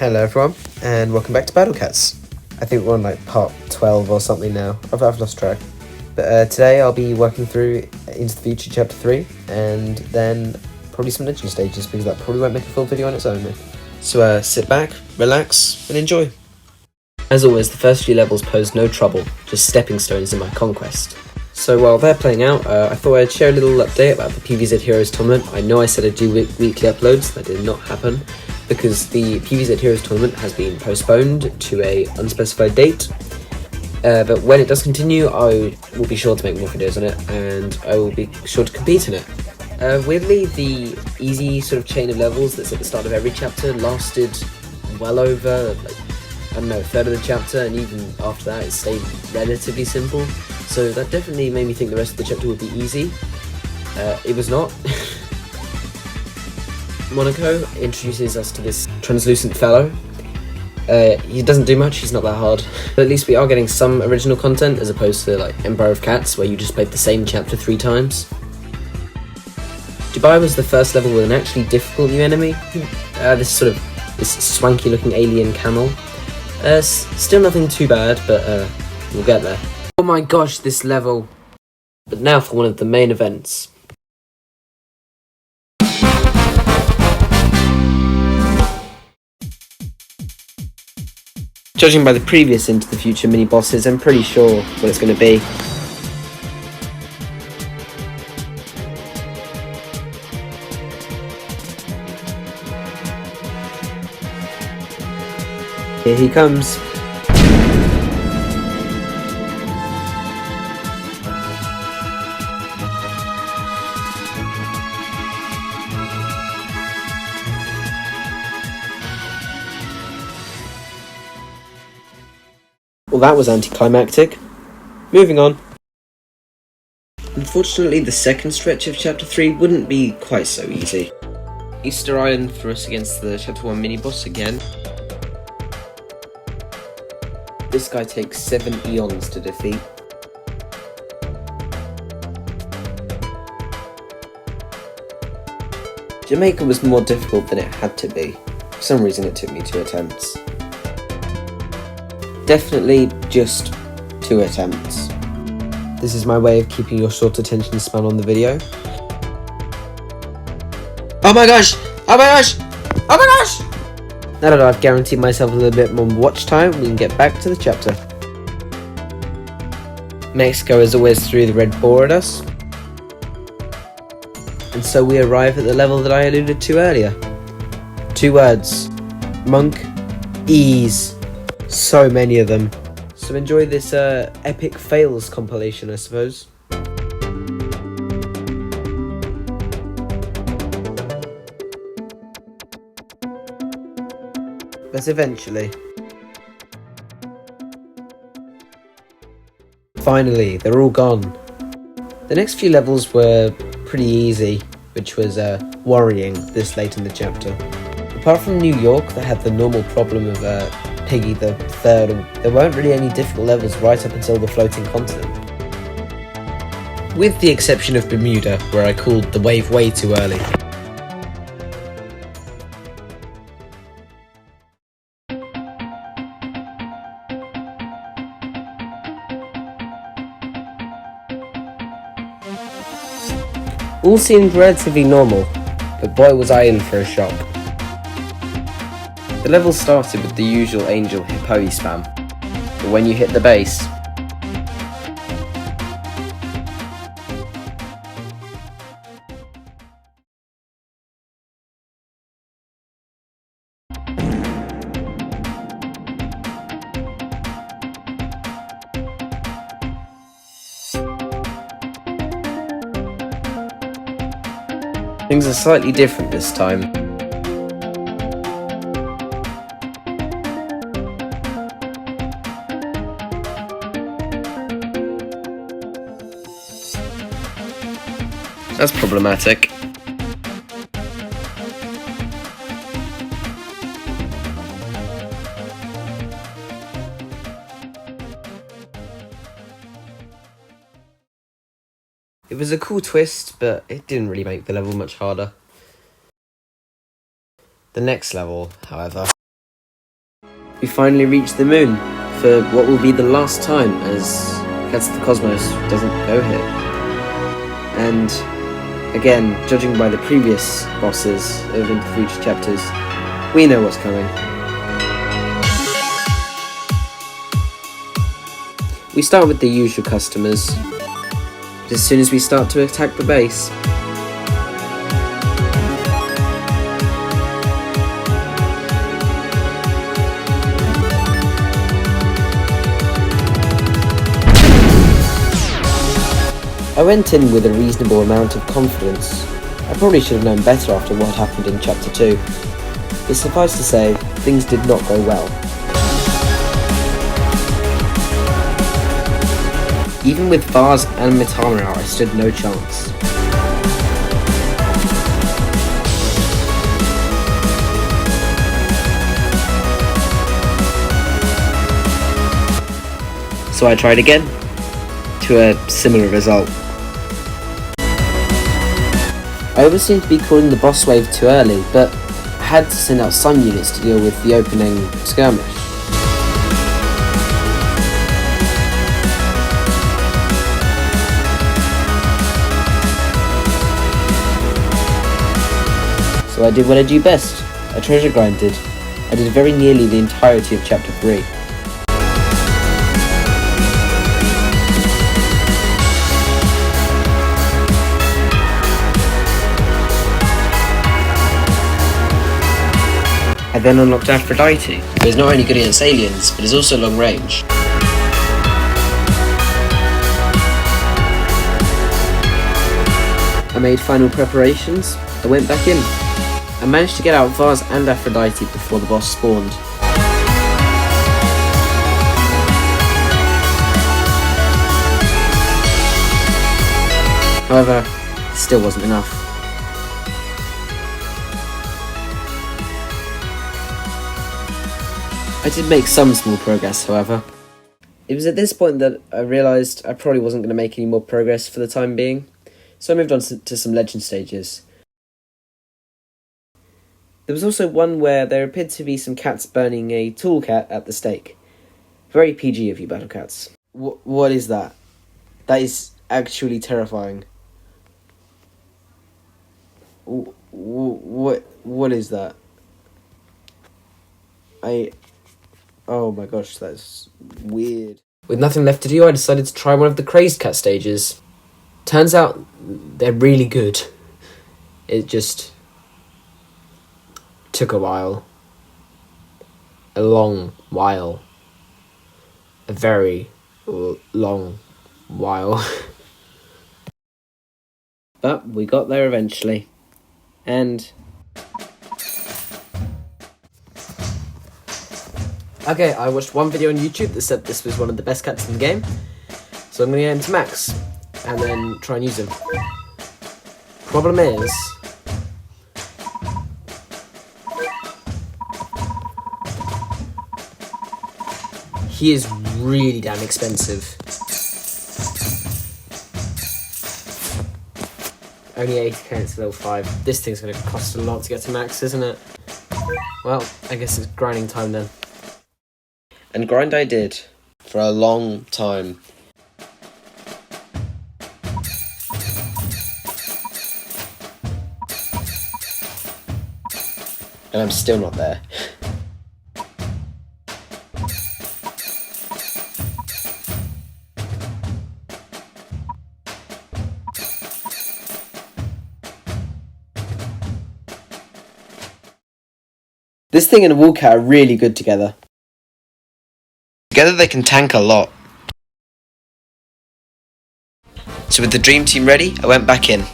Hello everyone, and welcome back to Battle Cats. I think we're on like part 12 or something now. I've lost track. But today I'll be working through Into the Future Chapter 3, and then probably some legend stages, because that probably won't make a full video on its own. So sit back, relax, and enjoy. As always, the first few levels pose no trouble, just stepping stones in my conquest. So while they're playing out, I thought I'd share a little update about the PvZ Heroes tournament. I know I said I'd do weekly uploads, that did not happen, because the PvZ Heroes tournament has been postponed to a unspecified date. But when it does continue, I will be sure to make more videos on it, and I will be sure to compete in it. Weirdly, the easy sort of chain of levels that's at the start of every chapter lasted well over, a third of the chapter, and even after that it stayed relatively simple. So that definitely made me think the rest of the chapter would be easy. It was not. Monaco introduces us to this translucent fellow. He doesn't do much, he's not that hard. But at least we are getting some original content, as opposed to like Empire of Cats, where you just played the same chapter 3 times. Dubai was the first level with an actually difficult new enemy. This swanky looking alien camel. Still nothing too bad, but we'll get there. Oh my gosh, this level. But now for one of the main events. Judging by the previous Into the Future mini-bosses, I'm pretty sure what it's going to be. Here he comes. Well, that was anticlimactic. Moving on. Unfortunately, the second stretch of Chapter 3 wouldn't be quite so easy. Easter Island threw us against the Chapter 1 mini-boss again. This guy takes 7 eons to defeat. Jamaica was more difficult than it had to be. For some reason it took me 2 attempts. Definitely just 2 attempts. This is my way of keeping your short attention span on the video. Oh my gosh! Oh my gosh! Oh my gosh! Now that I've guaranteed myself a little bit more watch time, we can get back to the chapter. Mexico is always through the red bore at us. And so we arrive at the level that I alluded to earlier. 2 words. Monk. Ease. So many of them. So enjoy this epic fails compilation, I suppose. But eventually. Finally, they're all gone. The next few levels were pretty easy, which was worrying this late in the chapter. Apart from New York, that had the normal problem of Piggy the Third, there weren't really any difficult levels right up until the floating continent. With the exception of Bermuda, where I called the wave way too early. All seemed relatively normal, but boy was I in for a shock. The level started with the usual Angel Hippo spam, but when you hit the base, things are slightly different this time. That's problematic. It was a cool twist, but it didn't really make the level much harder. The next level, however, We finally reached the moon for what will be the last time, as Cats of the Cosmos doesn't go here. And again, judging by the previous bosses of Into the Future chapters, we know what's coming. We start with the usual customers, but as soon as we start to attack the base, I went in with a reasonable amount of confidence. I probably should have known better after what happened in Chapter 2, but suffice to say, things did not go well. Even with Vars and Mitama, I stood no chance. So I tried again, to a similar result. I always seemed to be calling the boss wave too early, but I had to send out some units to deal with the opening skirmish. So I did what I do best. I treasure grinded. I did very nearly the entirety of Chapter 3. I then unlocked Aphrodite, who is not only good against aliens, but is also long range. I made final preparations. I went back in. I managed to get out Vars and Aphrodite before the boss spawned. However, it still wasn't enough. I did make some small progress, however. It was at this point that I realised I probably wasn't going to make any more progress for the time being, so I moved on to some legend stages. There was also one where there appeared to be some cats burning a tool cat at the stake. Very PG of you, Battle Cats. What is that? That is actually terrifying. What is that? Oh my gosh, that's weird. With nothing left to do, I decided to try one of the Crazed Cat stages. Turns out they're really good. It just took a while. A long while. A very long while. But we got there eventually. And okay, I watched one video on YouTube that said this was one of the best cats in the game, so I'm going to get him to max, and then try and use him. Problem is, he is really damn expensive. Only 80 credits to level 5. This thing's going to cost a lot to get to max, isn't it? Well, I guess it's grinding time then. And grind I did, for a long time. And I'm still not there. This thing and a Woolcat are really good together. Together they can tank a lot. So with the dream team ready, I went back in.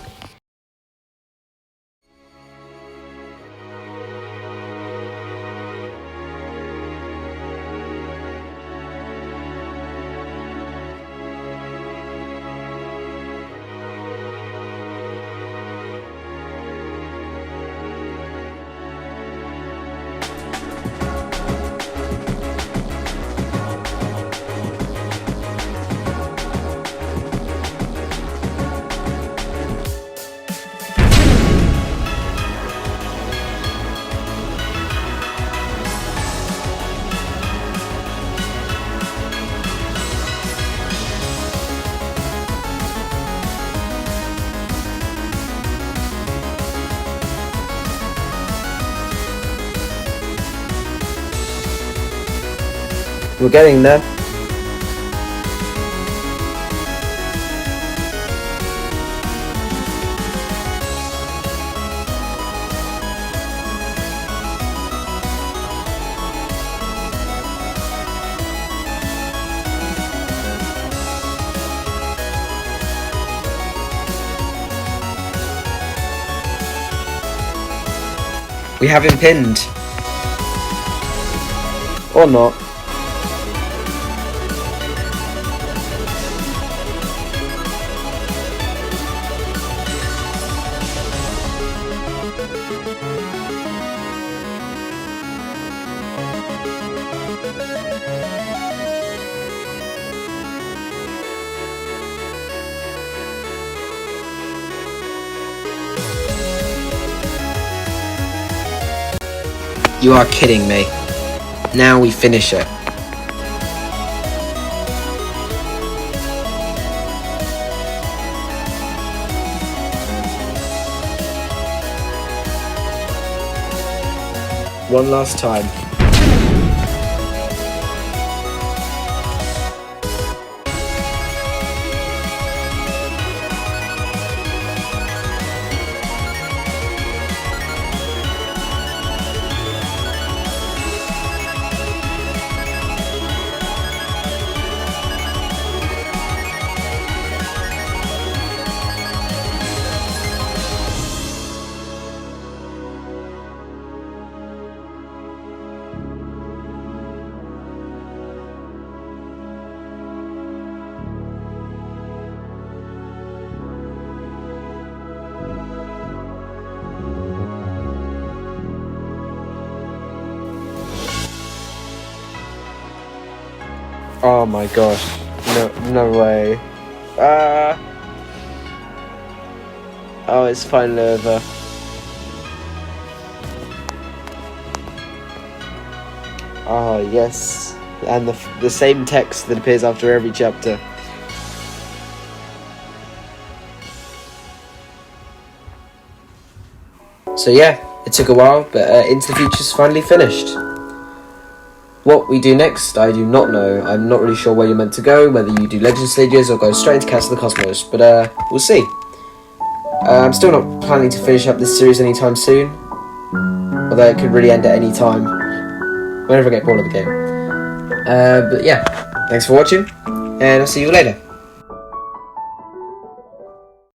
We're getting there. We have him pinned. Or not. You are kidding me. Now we finish it. One last time. Oh my gosh. No way. Oh, it's finally over. Oh, yes. And the same text that appears after every chapter. So yeah, it took a while, but Into the Future's finally finished. What we do next, I do not know. I'm not really sure where you're meant to go, whether you do Legend stages or go straight into Castle of the Cosmos, but we'll see. I'm still not planning to finish up this series anytime soon, although it could really end at any time, whenever I get bored of the game. But yeah, thanks for watching, and I'll see you later.